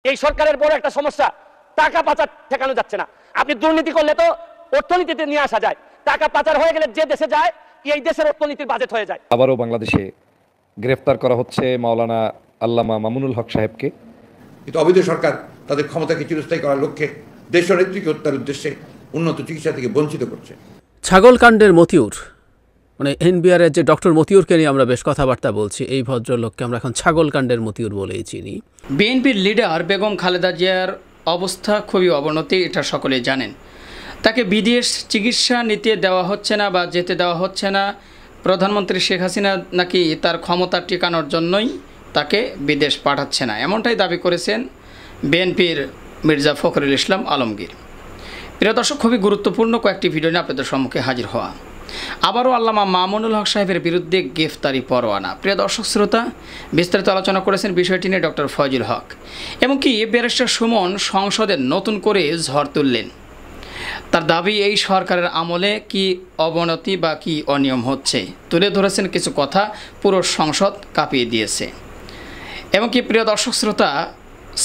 এই সরকারের বড় একটা সমস্যা, টাকা পাচার ঠেকানো যাচ্ছে না। আপনি দুর্নীতি করলে তো অর্থনীতিতে নিয়ে আসা যায়, টাকা পাচার হয়ে গেলে যে দেশে যায় এই দেশের অর্থনীতির বাজেট হয়ে যায়। আবারও বাংলাদেশে গ্রেফতার করা হচ্ছে মাওলানা আল্লামা মামুনুল হক সাহেবকে। কিন্তু অবৈধ সরকার তাদের ক্ষমতাকে চিরস্থায়ী করার লক্ষ্যে দেশনেত্রীকে হত্যার উদ্দেশ্যে উন্নত চিকিৎসা থেকে বঞ্চিত করছে। ছাগলকাণ্ডের মতিউর, মানে এনবিআরের যে ডক্টর মতিউরকে নিয়ে আমরা বেশ কথাবার্তা বলছি, এই ভদ্রলোককে আমরা এখন ছাগলকাণ্ডের মতিউর বলেই চিনি। বিএনপির লিডার বেগম খালেদা জিয়ার অবস্থা খুবই অবনতি, এটা সকলেই জানেন। তাকে বিদেশ চিকিৎসা নিতে দেওয়া হচ্ছে না বা যেতে দেওয়া হচ্ছে না। প্রধানমন্ত্রী শেখ হাসিনা নাকি তার ক্ষমতা টিকানোর জন্যই তাকে বিদেশ পাঠাচ্ছে না, এমনটাই দাবি করেছেন বিএনপির মির্জা ফখরুল ইসলাম আলমগীর। প্রিয় দর্শক, খুবই গুরুত্বপূর্ণ কয়েকটি ভিডিও নিয়ে আপনাদের সম্মুখে হাজির হওয়া। আবারও আল্লামা মামুনুল হক সাহেবের বিরুদ্ধে গ্রেফতারি পরোয়ানা। প্রিয় দর্শক শ্রোতা, বিস্তারিত আলোচনা করেছেন বিষয়টি নিয়ে ডক্টর ফয়জুল হক। এমনকি ব্যারিস্টার সুমন সংসদে নতুন করে ঝড় তুললেন। তার দাবি এই সরকারের আমলে কি অবনতি বা কি অনিয়ম হচ্ছে তুলে ধরেছেন কিছু কথা, পুরো সংসদ কাঁপিয়ে দিয়েছে। এমনকি প্রিয় দর্শক শ্রোতা,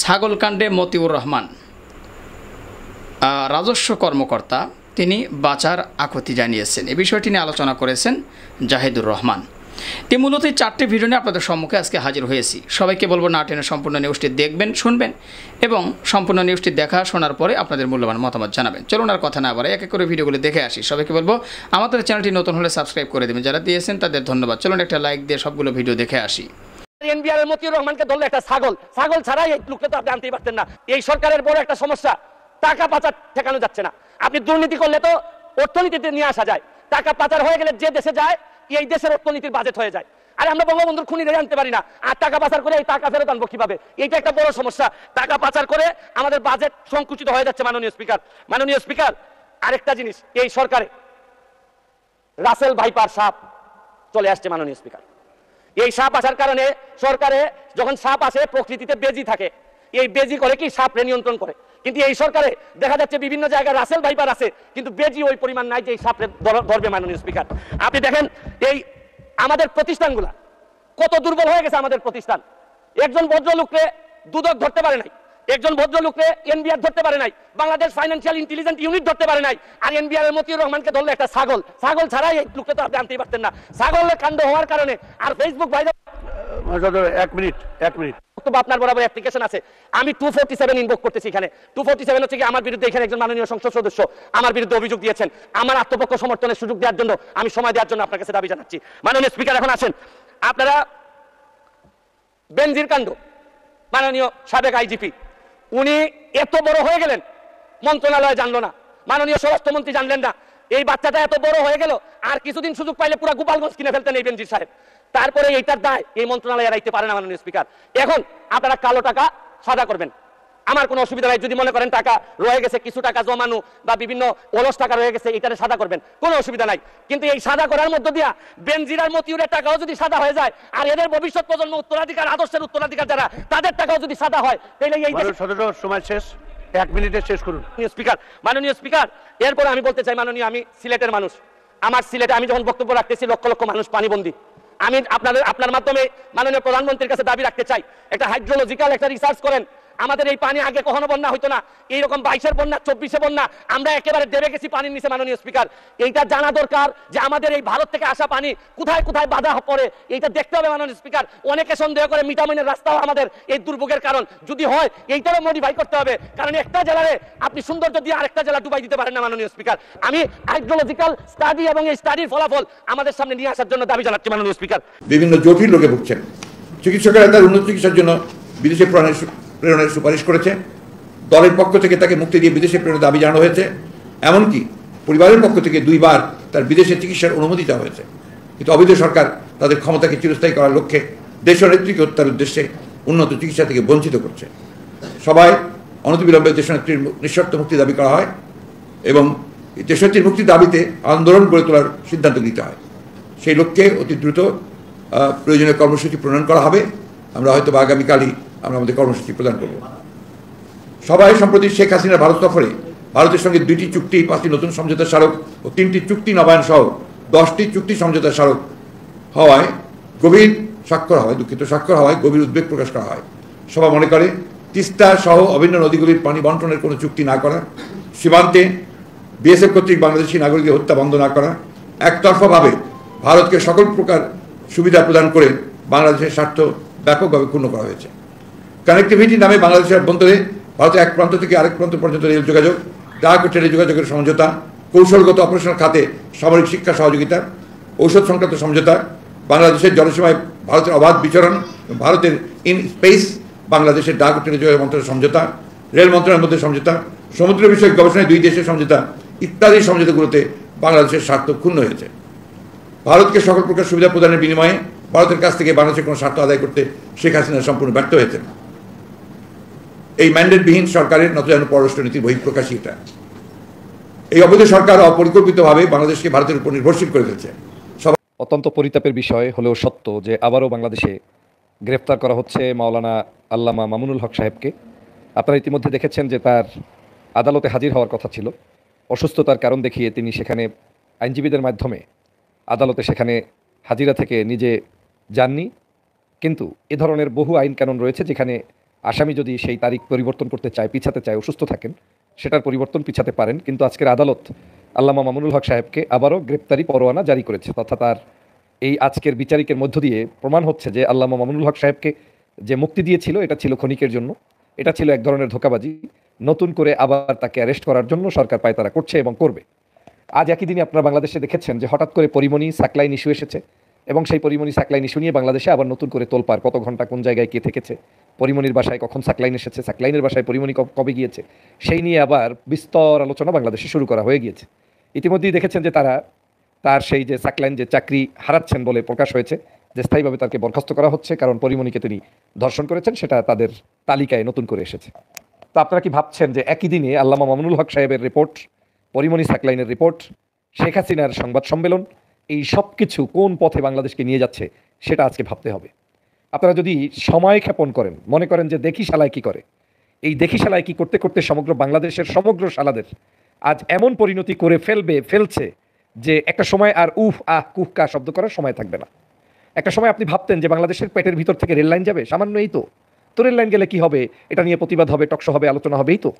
ছাগলকাণ্ডে মতিউর রহমান রাজস্ব কর্মকর্তা তিনি বাঁচার আকুতি জানিয়েছেন। এই বিষয়টি নিয়ে আলোচনা করেছেন জাহিদুর রহমান। তিনি মূলত এই 4টি ভিডিও নিয়ে আপনাদের সম্মুখে আজকে হাজির হয়েছি। সবাইকে বলবো না টেনে সম্পূর্ণ নিউজটি দেখবেন, শুনবেন এবং সম্পূর্ণ নিউজটি দেখা শোনার পরে আপনাদের মূল্যবান মতামত জানাবেন। চলুন আর কথা না বাড়াই, এক এক করে ভিডিওগুলো দেখে আসি। সবাইকে বলবো আমাদের চ্যানেলটি নতুন হলে সাবস্ক্রাইব করে দেবেন, যারা দিয়েছেন তাদের ধন্যবাদ। চলুন একটা লাইক দিয়ে সবগুলো ভিডিও দেখে আসি। এনবিআরের মতিউর রহমানকে ধরলে একটা ছাগল ছাড়াই এই লোকটা তো আপনি আনতেই পারতেন না। এই সরকারের বড় একটা সমস্যা, টাকা পাচার ঠেকানো যাচ্ছে না। আপনি দুর্নীতি করলে তো অর্থনীতিতে নিয়ে আসা যায়, টাকা পাচার হয়ে গেলে যে দেশে যায় এই দেশের অর্থনীতির বাজেট হয়ে যায়। আর আমরা বঙ্গবন্ধুর খুনি আনতে পারি না, আর টাকা পাচার করে এই টাকা ফেরত আনবো কিভাবে? এইটা একটা বড় সমস্যা। টাকা পাচার করে আমাদের বাজেট সংকুচিত হয়ে যাচ্ছে। মাননীয় স্পিকার, আরেকটা জিনিস, এই সরকারে রাসেল ভাইপার সাপ চলে আসছে। মাননীয় স্পিকার, এই সাপ আসার কারণে সরকারে যখন সাপ আসে প্রকৃতিতে বেজি থাকে, এই বেজি করে কি সাপরে নিয়ন্ত্রণ করে। কিন্তু এই সরকারে দেখা যাচ্ছে বিভিন্ন জায়গায় রাসেল ভাইপার আছে, কিন্তু বেজি ওই পরিমাণ নাই যে এই সাপরে ধরবে। মাননীয় স্পিকার, আপনি দেখেন এই আমাদের প্রতিষ্ঠানগুলা কত দুর্বল হয়ে গেছে। আমাদের প্রতিষ্ঠান, একজন ভদ্রলোককে দুদক ধরতে পারে নাই, একজন ভদ্রলোককে এনবিআর ধরতে পারে নাই, বাংলাদেশ ফাইন্যান্সিয়াল ইন্টেলিজেন্স ইউনিট ধরতে পারে নাই। আর এনবিআর এর মতিউর রহমানকে ধরলে একটা ছাগল ছাড়াই এই লোকটা তো আপনি আনতেই পারতেন না। ছাগলের কাণ্ড হওয়ার কারণে আর ফেসবুক ভাই এক মিনিট আপনার বরাবর অ্যাপ্লিকেশন আছে, আমি 247 ইনভোক করতেছি। এখানে 247 হচ্ছে কি আমার বিরুদ্ধে এখানে একজন মাননীয় সংসদ সদস্য আমার বিরুদ্ধে অভিযোগ দিয়েছেন। আমার আত্মপক্ষ সমর্থনের সুযোগ দেওয়ার জন্য আমি সময় দেওয়ার জন্য আপনার কাছে দাবি জানাচ্ছি। মাননীয় স্পিকার, এখন আসেন আপনারা বেনজির কাণ্ড, মাননীয় সাবেক আইজিপি উনি এত বড় হয়ে গেলেন, মন্ত্রণালয় জানলো না, মাননীয় স্বরাষ্ট্রমন্ত্রী জানলেন না। এই বাচ্চাটা এত বড় হয়ে গেল, আর কিছুদিন সুযোগ পাইলে পুরো গোপালগঞ্জ কিনে ফেলতেন এই বেনজির সাহেব। তারপরে এইটার দায় এই মন্ত্রণালয় এড়াইতে পারে না। মাননীয় স্পিকার, এখন আপনারা কালো টাকা সাদা করবেন, আমার কোনো অসুবিধা নাই। যদি মনে করেন টাকা রয়ে গেছে, কিছু টাকা জমানো বা বিভিন্ন অলস টাকা রয়ে গেছে, এইটারে সাদা করবেন, কোনো অসুবিধা নাই। কিন্তু এই সাদা করার মধ্য দিয়া বেনজিরার মতিউরের টাকাও যদি সাদা হয়ে যায়, আর এদের ভবিষ্যৎ প্রজন্ম উত্তরাধিকার, আদর্শের উত্তরাধিকার যারা, তাদের টাকাও যদি সাদা হয়, তাহলে এই সময় শেষ, 1 মিনিটে শেষ করুন। মাননীয় স্পিকার, এরপর আমি বলতে চাই, মাননীয়, আমি সিলেটের মানুষ, আমার সিলেটে আমি যখন বক্তব্য রাখতেছি লক্ষ লক্ষ মানুষ পানিবন্দী। আমি আপনার মাধ্যমে মাননীয় প্রধানমন্ত্রীর কাছে দাবি রাখতে চাই, একটা হাইড্রোলজিক্যাল একটা রিসার্চ করেন। আমাদের এই পানি আগে কখনো বন্যা হইতো না, এইরকম 22-এর বন্যা, 24-এ বন্যা, আমরা একেবারে দেবে গেছি পানির নিচে। মাননীয় স্পিকার, এইটা জানা দরকার যে আমাদের এই ভারত থেকে আসা পানি কোথায় কোথায় বাধা পড়ে, এইটা দেখতে হবে। মাননীয় স্পিকার, অনেকে সন্দেহ করে মিঠামইনের রাস্তাও আমাদের এই দুর্ভোগের কারণ। যদি হয় এইটারও মডিফাই করতে হবে, কারণ একটা জেলারে আপনি সৌন্দর্য দিয়ে আরেকটা জেলা ডুবাই দিতে পারেন না। মাননীয় স্পিকার, আমি হাইড্রোলজিক্যাল স্টাডি এবং এই স্টাডির ফলাফল আমাদের সামনে নিয়ে আসার জন্য দাবি জানাচ্ছি। মাননীয় স্পিকার, বিভিন্ন জটিল রোগে ভুগছেন, চিকিৎসকেরা তার উন্নত চিকিৎসার জন্য বিদেশে প্রেরণের সুপারিশ করেছে। দলের পক্ষ থেকে তাকে মুক্তি দিয়ে বিদেশে প্রেরণের দাবি জানানো হয়েছে। এমনকি পরিবারের পক্ষ থেকে 2 বার তার বিদেশে চিকিৎসার অনুমতি দেওয়া হয়েছে। কিন্তু অবৈধ সরকার তাদের ক্ষমতাকে চিরস্থায়ী করার লক্ষ্যে দেশনেত্রীকে হত্যার উদ্দেশ্যে উন্নত চিকিৎসা থেকে বঞ্চিত করছে। সবাই অনতিবিলম্বে দেশনেত্রীর নিঃশর্ত মুক্তি দাবি করা হয় এবং দেশনেত্রীর মুক্তির দাবিতে আন্দোলন গড়ে তোলার সিদ্ধান্ত নিতে হয়। সেই লক্ষ্যে অতি দ্রুত প্রয়োজনীয় কর্মসূচি প্রণয়ন করা হবে। আমরা হয়তো আগামীকালই আমরা আমাদের কর্মসূচি প্রদান করব। সবাই সম্প্রতি শেখ হাসিনার ভারত সফরে ভারতের সঙ্গে 2টি চুক্তি, 5টি নতুন সমঝোতা স্মারক ও 3টি চুক্তি নবায়ন সহ 10টি চুক্তি সমঝোতা স্মারক স্বাক্ষর হওয়ায় গভীর উদ্বেগ প্রকাশ করা হয়। সবাই মনে করে তিস্তা সহ অভিন্ন নদীগুলির পানি বন্টনের কোনো চুক্তি না করা, সীমান্তে বিএসএফ কর্তৃক বাংলাদেশি নাগরিকদের হত্যা বন্ধ না করা, একতরফাভাবে ভারতকে সকল প্রকার সুবিধা প্রদান করে বাংলাদেশের স্বার্থ ব্যাপকভাবে ক্ষুণ্ণ করা হয়েছে। কানেক্টিভিটি নামে বাংলাদেশের অভ্যন্তরে ভারতের এক প্রান্ত থেকে আরেক প্রান্ত পর্যন্ত রেল যোগাযোগ, ডাক ও টেলিযোগাযোগের সমঝোতা, কৌশলগত অপারেশনাল খাতে সামরিক শিক্ষা সহযোগিতা, ঔষধ সংক্রান্ত সমঝোতা, বাংলাদেশের জলসীমায় ভারতের অবাধ বিচরণ, ভারতের ইন স্পেস, বাংলাদেশের ডাক ও টেলিযোগাযোগ মন্ত্রণালয়ের সমঝোতা, রেল মন্ত্রণালয়ের মধ্যে সমঝোতা, সমুদ্র বিষয়ক গবেষণায় দুই দেশের সমঝোতা ইত্যাদি সমঝোতাগুলোতে বাংলাদেশের স্বার্থ ক্ষুণ্ণ হয়েছে। ভারতকে সকল প্রকার সুবিধা প্রদানের বিনিময়ে ভারতের কাছ থেকে বাংলাদেশের কোনো স্বার্থ আদায় করতে শেখ হাসিনা সম্পূর্ণ ব্যর্থ হয়েছেন। এই ম্যান্ডেটবিহীন সরকারের নতজান পররাষ্ট্রনীতির বহিঃপ্রকাশই এটা। এই অবৈধ সরকার অপরিকল্পিতভাবে বাংলাদেশকে ভারতের উপর নির্ভরশীল করে ফেলছে। অত্যন্ত পরিতাপের বিষয় হলেও সত্য যে আবারও বাংলাদেশে গ্রেফতার করা হচ্ছে মাওলানা আল্লামা মামুনুল হক সাহেবকে। আপনারা ইতিমধ্যে দেখেছেন যে তার আদালতে হাজির হওয়ার কথা ছিল, অসুস্থতার কারণ দেখিয়ে তিনি সেখানে আইনজীবীদের মাধ্যমে আদালতে সেখানে হাজিরা থেকে নিজে যাননি। কিন্তু এ ধরনের বহু আইন কানুন রয়েছে যেখানে আসামি যদি সেই তারিখ পরিবর্তন করতে চায়, পিছাতে চায়, অসুস্থ থাকেন, সেটার পরিবর্তন পিছাতে পারেন। কিন্তু আজকের আদালত আল্লামা মামুনুল হক সাহেবকে আবারও গ্রেপ্তারি পরোয়ানা জারি করেছে, তথা তার এই আজকের বিচারিকের মধ্য দিয়ে প্রমাণ হচ্ছে যে আল্লামা মামুনুল হক সাহেবকে যে মুক্তি দিয়েছিল এটা ছিল ক্ষণিকের জন্য, এটা ছিল এক ধরনের ধোঁকাবাজি। নতুন করে আবার তাকে অ্যারেস্ট করার জন্য সরকার পায়তারা করছে এবং করবে। আজ একই দিনে আপনারা বাংলাদেশে দেখেছেন যে হঠাৎ করে পরিমণি সাকলাইন ইস্যু এসেছে এবং সেই পরিমণি সাকলাইন ইস্যু নিয়ে বাংলাদেশে আবার নতুন করে তোলপাড়, কত ঘন্টা কোন জায়গায় কে থেকেছে, পরিমণির বাসায় কখন সাকলাইন এসেছে, সাকলাইনের বাসায় পরিমণি কবে গিয়েছে, সেই নিয়ে আবার বিস্তর আলোচনা বাংলাদেশে শুরু করা হয়ে গিয়েছে। ইতিমধ্যেই দেখেছেন যে তার সেই যে সাকলাইন যে চাকরি হারাচ্ছেন বলে প্রকাশ হয়েছে, যে স্থায়ীভাবে তাকে বরখাস্ত করা হচ্ছে কারণ পরিমণিকে তিনি ধর্ষণ করেছেন, সেটা তাদের তালিকায় নতুন করে এসেছে। তো আপনারা কি ভাবছেন যে একই দিনে আল্লামা মামুনুল হক সাহেবের রিপোর্ট, পরিমণি সাকলাইনের রিপোর্ট, শেখ হাসিনার সংবাদ সম্মেলন, এই সব কিছু কোন পথে বাংলাদেশকে নিয়ে যাচ্ছে সেটা আজকে ভাবতে হবে। আপনারা যদি সময় ক্ষেপণ করেন, মনে করেন যে দেখি শালায় কি করে, এই দেখি শালায় কি করতে করতে সমগ্র বাংলাদেশের সমগ্র শালাদের আজ এমন পরিণতি করে ফেলছে যে একটা সময় আর উফ আহ কুহ কা শব্দ করার সময় থাকবে না। একটা সময় আপনি ভাবতেন যে বাংলাদেশের পেটের ভিতর থেকে রেল লাইন যাবে, সামান্য এই তো রেল লাইন গেলে কি হবে, এটা নিয়ে প্রতিবাদ হবে, টকশো হবে, আলোচনা হবে, এই তো।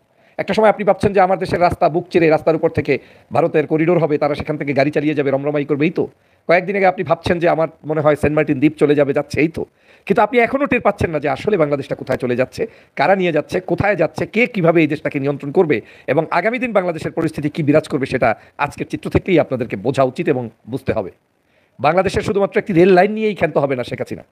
একটা সময় আপনি ভাবছেন যে আমার দেশের রাস্তা বুক চিরে রাস্তার উপর থেকে ভারতের করিডোর হবে, তারা সেখান থেকে গাড়ি চালিয়ে যাবে, রমরমাই করবে, এই তো। কয়েকদিন আগে আপনি ভাবছেন যে আমার মনে হয় সেন্ট মার্টিন দ্বীপ চলে যাচ্ছে, এই তো। কিন্তু আপনি এখনও টের পাচ্ছেন না যে আসলে বাংলাদেশটা কোথায় চলে যাচ্ছে, কারা নিয়ে যাচ্ছে, কোথায় যাচ্ছে, কে কিভাবে এই দেশটাকে নিয়ন্ত্রণ করবে এবং আগামী দিন বাংলাদেশের পরিস্থিতি কি বিরাজ করবে, সেটা আজকের চিত্র থেকেই আপনাদেরকে বোঝা উচিত এবং বুঝতে হবে। বাংলাদেশের শুধুমাত্র একটি রেল লাইন নিয়েই ক্ষান্ত হবে না শেখ হাসিনা।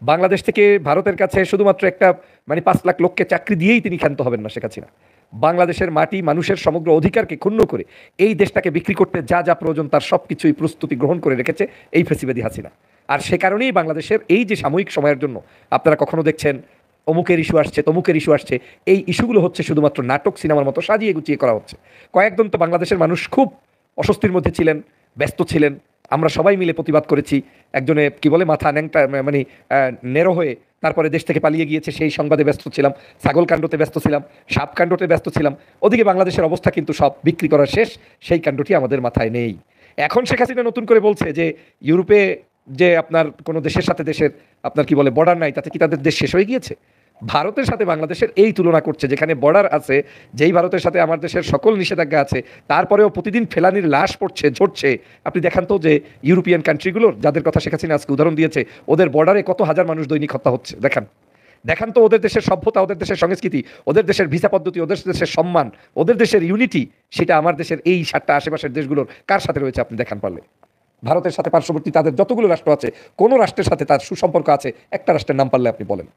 বাংলাদেশ থেকে ভারতের কাছে শুধুমাত্র একটা 5 লাখ লোককে চাকরি দিয়েই তিনি ক্ষান্ত হবেন না শেখ হাসিনা। বাংলাদেশের মাটি, মানুষের সমগ্র অধিকারকে ক্ষুণ্ণ করে এই দেশটাকে বিক্রি করতে যা যা প্রয়োজন তার সব কিছুই প্রস্তুতি গ্রহণ করে রেখেছে এই ফেসিবাদী হাসিনা। আর সে কারণেই বাংলাদেশের এই যে সাময়িক সময়ের জন্য আপনারা কখনো দেখছেন অমুকের ইস্যু আসছে, তমুকের ইস্যু আসছে, এই ইস্যুগুলো হচ্ছে শুধুমাত্র নাটক সিনেমার মতো সাজিয়ে গুছিয়ে করা হচ্ছে। কয়েকদিন তো বাংলাদেশের মানুষ খুব অস্বস্তির মধ্যে ছিলেন, ব্যস্ত ছিলেন, আমরা সবাই মিলে প্রতিবাদ করেছি। একজনে কি বলে মাথা ন্যাংটা নেরো হয়ে তারপরে দেশ থেকে পালিয়ে গিয়েছে, সেই সংবাদে ব্যস্ত ছিলাম, ছাগল কাণ্ডতে ব্যস্ত ছিলাম, সাপ কাণ্ডতে ব্যস্ত ছিলাম। ওদিকে বাংলাদেশের অবস্থা কিন্তু সব বিক্রি করার শেষ, সেই কাণ্ডটি আমাদের মাথায় নেই। এখন শেখ হাসিনা নতুন করে বলছে যে ইউরোপে যে আপনার কোনো দেশের সাথে দেশের আপনার কি বলে বর্ডার নাই, তাতে কি তাদের দেশ শেষ হয়ে গিয়েছে? ভারতের সাথে বাংলাদেশের এই তুলনা করছে, যেখানে বর্ডার আছে, যেই ভারতের সাথে আমার দেশের সকল নিষেধাজ্ঞা আছে, তারপরেও প্রতিদিন ফেলানির লাশ পড়ছে, ঝরছে। আপনি দেখান তো যে ইউরোপিয়ান কান্ট্রিগুলোর যাদের কথা শেখ হাসিনা আজকে উদাহরণ দিয়েছে, ওদের বর্ডারে কত হাজার মানুষ দৈনিক হত্যা হচ্ছে। দেখান তো ওদের দেশের সভ্যতা, ওদের দেশের সংস্কৃতি, ওদের দেশের ভিসা পদ্ধতি, ওদের দেশের সম্মান, ওদের দেশের ইউনিটি, সেটা আমার দেশের এই 7টা আশেপাশের দেশগুলোর কার সাথে রয়েছে আপনি দেখান পারলে। ভারতের সাথে পার্শ্ববর্তী তাদের যতগুলো রাষ্ট্র আছে, কোনো রাষ্ট্রের সাথে তার সুসম্পর্ক আছে একটা রাষ্ট্রের নাম পারলে আপনি বলেন।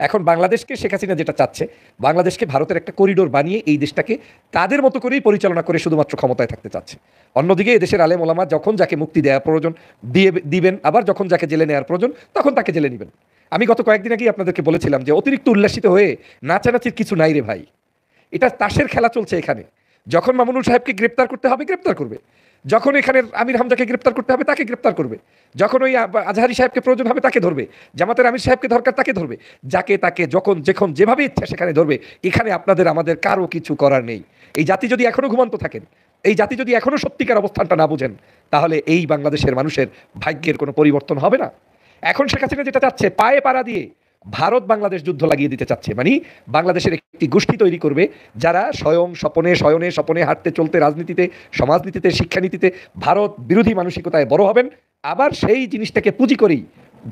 এখন বাংলাদেশকে শেখ হাসিনা যেটা চাচ্ছে, বাংলাদেশকে ভারতের একটা করিডোর বানিয়ে এই দেশটাকে তাদের মতো করেই পরিচালনা করে শুধুমাত্র ক্ষমতায় থাকতে চাচ্ছে। অন্যদিকে এদেশের আলেম ওলামা যখন যাকে মুক্তি দেওয়া প্রয়োজন দিবেন, আবার যখন যাকে জেলে নেওয়ার প্রয়োজন তখন তাকে জেলে নেবেন। আমি গত কয়েকদিন আগেই আপনাদেরকে বলেছিলাম যে অতিরিক্ত উল্লাসিত হয়ে নাচানাচির কিছু নাই রে ভাই, এটা তাসের খেলা চলছে এখানে। যখন মামুনুল সাহেবকে গ্রেপ্তার করতে হবে গ্রেপ্তার করবে, যখন এখানের আমির হামজাকে গ্রেপ্তার করতে হবে তাকে গ্রেপ্তার করবে, যখন ওই আজহারি সাহেবকে প্রয়োজন হবে তাকে ধরবে, জামাতের আমির সাহেবকে দরকার তাকে ধরবে, যাকে তাকে যখন যেভাবে ইচ্ছা সেখানে ধরবে। এখানে আপনাদের আমাদের কারো কিছু করার নেই। এই জাতি যদি এখনো ঘুমান্ত থাকেন, এই জাতি যদি এখনো সত্যিকার অবস্থানটা না বুঝেন, তাহলে এই বাংলাদেশের মানুষের ভাগ্যের কোনো পরিবর্তন হবে না। এখন শেখ হাসিনা যেটা চাচ্ছে, পায়ে পাড়া দিয়ে ভারত বাংলাদেশ যুদ্ধ লাগিয়ে দিতে চাচ্ছে, মানে বাংলাদেশের একটি গোষ্ঠী তৈরি করবে যারা স্বপনে হাঁটতে চলতে রাজনীতিতে, সমাজনীতিতে, শিক্ষানীতিতে ভারত বিরোধী মানসিকতায় বড় হবেন, আবার সেই জিনিসটাকে পুঁজি করেই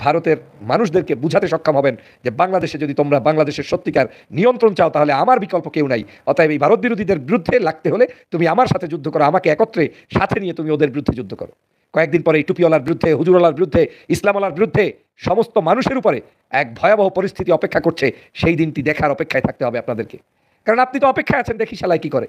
ভারতের মানুষদেরকে বুঝাতে সক্ষম হবেন যে বাংলাদেশে যদি তোমরা বাংলাদেশের সত্যিকার নিয়ন্ত্রণ চাও তাহলে আমার বিকল্প কেউ নাই, অতএব এই ভারত বিরোধীদের বিরুদ্ধে লাগতে হলে তুমি আমার সাথে যুদ্ধ করো, আমাকে একত্রে সাথে নিয়ে তুমি ওদের বিরুদ্ধে যুদ্ধ করো। কয়েকদিন পরে এই টুপিওয়ালার বিরুদ্ধে, হুজুরওয়ালার বিরুদ্ধে, ইসলামওয়ালার বিরুদ্ধে সমস্ত মানুষের উপরে এক ভয়াবহ পরিস্থিতি অপেক্ষা করছে। সেই দিনটি দেখার অপেক্ষায় থাকতে হবে আপনাদেরকে, কারণ আপনি তো অপেক্ষায় আছেন দেখি শালায় কি করে।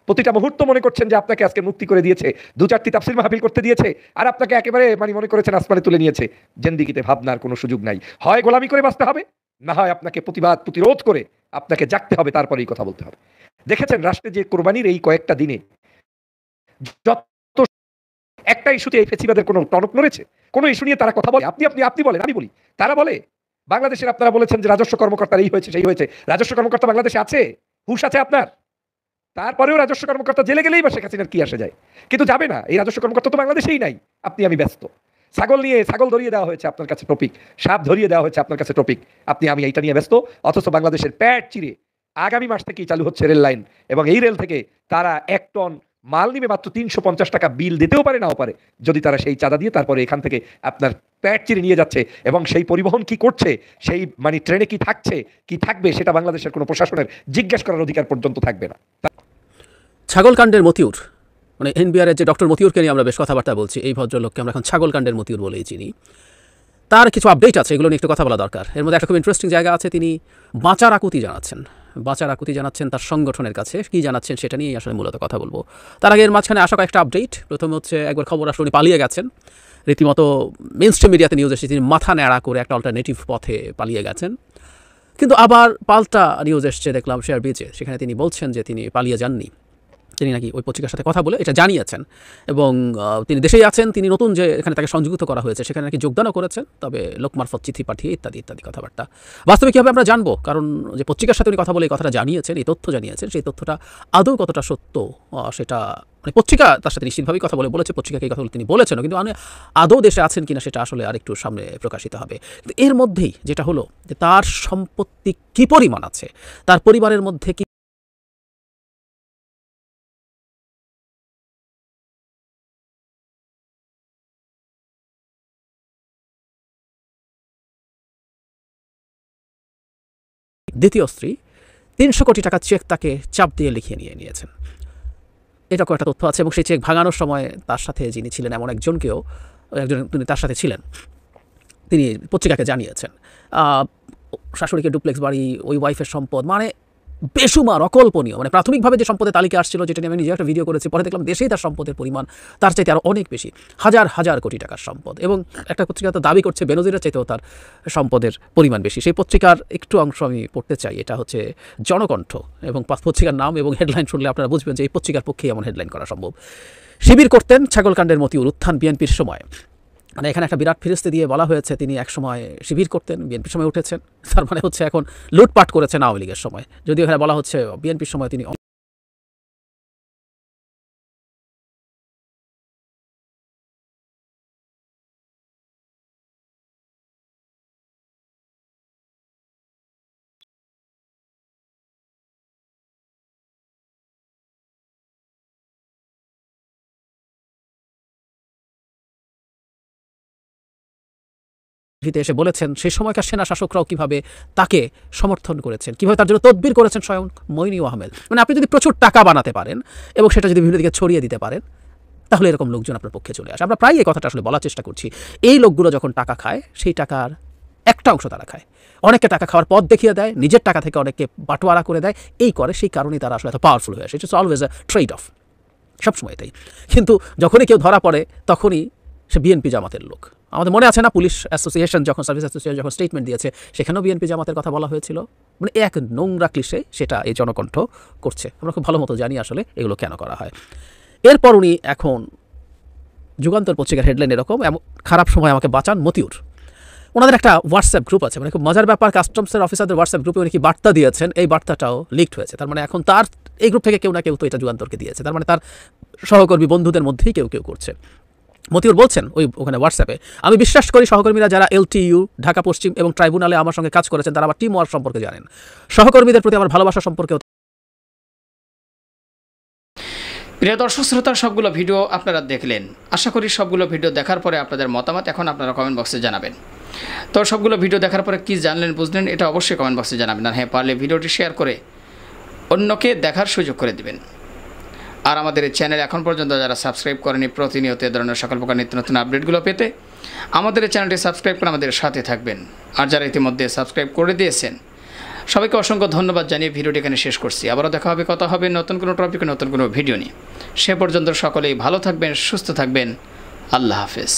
প্রতিটা মুহূর্ত মনে করছেন যে আপনাকে আজকে মুক্তি করে দিয়েছে, 2-4টি তাফসীর মাহফিল করতে দিয়েছে, আর আপনাকে একেবারে মনে করেছেন আসমানে তুলে নিয়েছে। জিন্দেগিতে ভাবনার কোনো সুযোগ নাই, হয় গোলামি করে বাঁচতে হবে, না হয় আপনাকে প্রতিরোধ করে আপনাকে জাগতে হবে, তারপরেই কথা বলতে হবে। দেখেছেন রাষ্ট্রে যে কোরবানির এই কয়েকটা দিনে যত একটা ইস্যুতে এই ফেসিবাদের কোনো টনক নড়েছে, কোনো ইস্যু নিয়ে তারা কথা বলে? আপনি বলেন, আমি বলি, তারা বলে? বাংলাদেশের আপনারা বলেছেন যে রাজস্ব কর্মকর্তার এই হয়েছে সেই হয়েছে, রাজস্ব কর্মকর্তা বাংলাদেশে আছে? হুঁশ আছে আপনার? তারপরেও রাজস্ব কর্মকর্তা জেলে গেলেই বা শেখ হাসিনার কি আসে যায়? কিন্তু যাবে না, এই রাজস্ব কর্মকর্তা তো বাংলাদেশেই নাই। আমি ব্যস্ত। ছাগল ধরিয়ে দেওয়া হয়েছে আপনার কাছে টপিক, সাপ ধরিয়ে দেওয়া হয়েছে আপনার কাছে টপিক, আমি এইটা নিয়ে ব্যস্ত। অথচ বাংলাদেশের প্যাট চিরে আগামী মাস থেকেই চালু হচ্ছে রেল লাইন, এবং এই রেল থেকে তারা 1 টন মাল নিবে মাত্র 350 টাকা, বিল দিতেও পারে নাও পারে, যদি তারা সেই চাঁদা দিয়ে তারপরে এখান থেকে আপনার প্যাট চিরে নিয়ে যাচ্ছে। এবং সেই পরিবহন কি করছে, সেই ট্রেনে কি থাকছে কি থাকবে, সেটা বাংলাদেশের কোনো প্রশাসনের জিজ্ঞেস করার অধিকার পর্যন্ত থাকবে না। ছাগলকাণ্ডের মতিউর, এনবিআরের যে ডক্টর মতিউরকে নিয়ে আমরা বেশ কথাবার্তা বলছি, এই ভদ্রলোককে আমরা এখন ছাগলকাণ্ডের মতিউর বলেই চিনি। তার কিছু আপডেট আছে, এগুলো নিয়ে একটু কথা বলা দরকার। এর মধ্যে একটা খুব ইন্টারেস্টিং জায়গা আছে, তিনি বাঁচার আকুতি জানাচ্ছেন তার সংগঠনের কাছে। কি জানাচ্ছেন সেটা নিয়েই আসলে মূলত কথা বলবো। তার আগে এর মাঝখানে আসা কয়েকটা আপডেট। প্রথমে হচ্ছে একবার খবর আসলে উনি পালিয়ে গেছেন, রীতিমতো মেইনস্ট্রিম মিডিয়াতে নিউজ এসেছে তিনি মাথা ন্যাড়া করে একটা অল্টারনেটিভ পথে পালিয়ে গেছেন। কিন্তু আবার পাল্টা নিউজ এসছে দেখলাম শেয়ার বিচে, সেখানে তিনি বলছেন যে তিনি পালিয়ে যাননি, তিনি নাকি ওই পত্রিকার সাথে কথা বলে এটা জানিয়েছেন, এবং তিনি দেশেই আছেন। তিনি নতুন যে এখানে তাকে সংযুক্ত করা হয়েছে সেখানে নাকি যোগদানও করেছেন, তবে লোক মারফত চিঠি পাঠিয়ে ইত্যাদি কথাবার্তা। বাস্তবে কীভাবে আমরা জানবো? কারণ যে পত্রিকার সাথে উনি কথা বলে এই কথাটা জানিয়েছেন, এই তথ্য জানিয়েছেন, সেই তথ্যটা আদৌ কতটা সত্য সেটা পত্রিকা তার সাথে নিশ্চিতভাবেই কথা বলেছে, পত্রিকাকে এই কথা বলে তিনি বলেছেন, কিন্তু আদৌ দেশে আছেন কিনা সেটা আসলে আরেকটু সামনে প্রকাশিত হবে। কিন্তু এর মধ্যেই যেটা হলো যে তার সম্পত্তি কী পরিমাণ আছে, তার পরিবারের মধ্যে কি দ্বিতীয় স্ত্রী 300 কোটি টাকা চেক তাকে চাপ দিয়ে লিখিয়ে নিয়েছেন, এটা কয়েকটা তথ্য আছে। এবং সেই চেক ভাঙানোর সময় তার সাথে যিনি ছিলেন এমন একজন তিনি তার সাথে ছিলেন, তিনি পত্রিকাকে জানিয়েছেন। শাশুড়িকে ডুপ্লেক্স বাড়ি, ওই ওয়াইফের সম্পদ, বেসুমার, অকল্পনীয়। প্রাথমিকভাবে যে সম্পদের তালিকা আসছিল, যেটা নিয়ে আমি নিজে একটা ভিডিও করেছি, পরে দেখলাম দেশেই তার সম্পদের পরিমাণ তার চাইতে আরও অনেক বেশি, হাজার কোটি টাকার সম্পদ। এবং একটা পত্রিকা তো দাবি করছে বেনজিরের চাইতেও তার সম্পদের পরিমাণ বেশি। সেই পত্রিকার একটু অংশ আমি পড়তে চাই, এটা হচ্ছে জনকণ্ঠ, এবং পত্রিকার নাম এবং হেডলাইন শুনলে আপনারা বুঝবেন যে এই পত্রিকার পক্ষেই এমন হেডলাইন করা সম্ভব। শিবির করতেন ছাগলকাণ্ডের মতিউর, উত্থান বিএনপির সময়। এখানে একটা বিরাট ফিরিস্তি দিয়ে বলা হয়েছে তিনি এক সময় শিবির করতেন, বিএনপির সময় উঠেছেন, তার হচ্ছে এখন লুটপাট করেছেন আওয়ামী লীগের সময়। যদিও এখানে বলা হচ্ছে বিএনপির সময় তিনি এসে বলেছেন সেই সময়কার সেনা শাসকরাও কিভাবে তাকে সমর্থন করেছেন, কিভাবে তার জন্য তদবির করেছেন স্বয়ং মইনুল আহমেদ। আপনি যদি প্রচুর টাকা বানাতে পারেন এবং সেটা যদি বিভিন্ন দিকে ছড়িয়ে দিতে পারেন, তাহলে এরকম লোকজন আপনার পক্ষে চলে আসে। আমরা প্রায় এই কথাটা আসলে বলার চেষ্টা করছি। এই লোকগুলো যখন টাকা খায়, সেই টাকার একটা অংশ তারা খায়, অনেকে টাকা খাওয়ার পথ দেখিয়ে দেয়, নিজের টাকা থেকে অনেককে বাটোয়ারা করে দেয়, সেই কারণেই তারা আসলে এত পাওয়ারফুল হয়ে আসে। It's always a trade of, সবসময় তাই। কিন্তু যখনই কেউ ধরা পড়ে তখনই সে বিএনপি জামাতের লোক। আমাদের মনে আছে না, পুলিশ অ্যাসোসিয়েশন যখন, সার্ভিস অ্যাসোসিয়েশন যখন স্টেটমেন্ট দিয়েছে, সেখানেও বিএনপি জামাতের কথা বলা হয়েছিল। এক নোংরা ক্লিশে সেটা এই জনকণ্ঠ করছে। আমরা খুব ভালো মতো জানি আসলে এগুলো কেন করা হয়। এরপর উনি এখন যুগান্তর পত্রিকার হেডলাইন এরকম, খারাপ সময় আমাকে বাঁচান মতিউর। ওনাদের একটা হোয়াটসঅ্যাপ গ্রুপ আছে, খুব মজার ব্যাপার, কাস্টমসের অফিসারদের হোয়াটসঅ্যাপ গ্রুপে উনি কি বার্তা দিয়েছেন, এই বার্তাটাও লিকড হয়েছে। তার এখন তার এই গ্রুপ থেকে কেউ না কেউ তো এটা যুগান্তরকে দিয়েছে, তার তার সহকর্মী বন্ধুদের মধ্যেই কেউ করছে। মতিউর বলছেন ওখানে হোয়াটসঅ্যাপে, আমি বিশ্বাস করি সহকর্মীরা যারা LTU, ঢাকা পশ্চিম এবং ট্রাইব্যুনালে আমার সঙ্গে কাজ করেছেন তারা আমার টিম ওয়ার্ক সম্পর্কে জানেন। সহকর্মীদের প্রতি আমার ভালোবাসা সম্পর্কেও। প্রিয় দর্শক শ্রোতা, সবগুলো ভিডিও আপনারা দেখলেন। আশা করি সবগুলো ভিডিও দেখার পরে আপনাদের মতামত এখন আপনারা কমেন্ট বক্সে জানাবেন। তো সবগুলো ভিডিও দেখার পরে কী জানলেন বুঝলেন এটা অবশ্যই কমেন্ট বক্সে জানাবেন। আর হ্যাঁ, পারলে ভিডিওটি শেয়ার করে অন্যকে দেখার সুযোগ করে দিবেন। আর আমাদের এই চ্যানেল এখন পর্যন্ত যারা সাবস্ক্রাইব করেনি, প্রতিনিয়ত এ ধরনের সকল প্রকার নিত্য নতুন আপডেটগুলো পেতে আমাদের এই চ্যানেলটি সাবস্ক্রাইব করে আমাদের সাথে থাকবেন। আর যারা ইতিমধ্যে সাবস্ক্রাইব করে দিয়েছেন সবাইকে অসংখ্য ধন্যবাদ জানিয়ে ভিডিওটি এখানে শেষ করছি। আবারও দেখা হবে, কথা হবে নতুন কোনো টপিকে, নতুন কোনো ভিডিও নিয়ে। সে পর্যন্ত সকলেই ভালো থাকবেন, সুস্থ থাকবেন। আল্লাহ হাফেজ।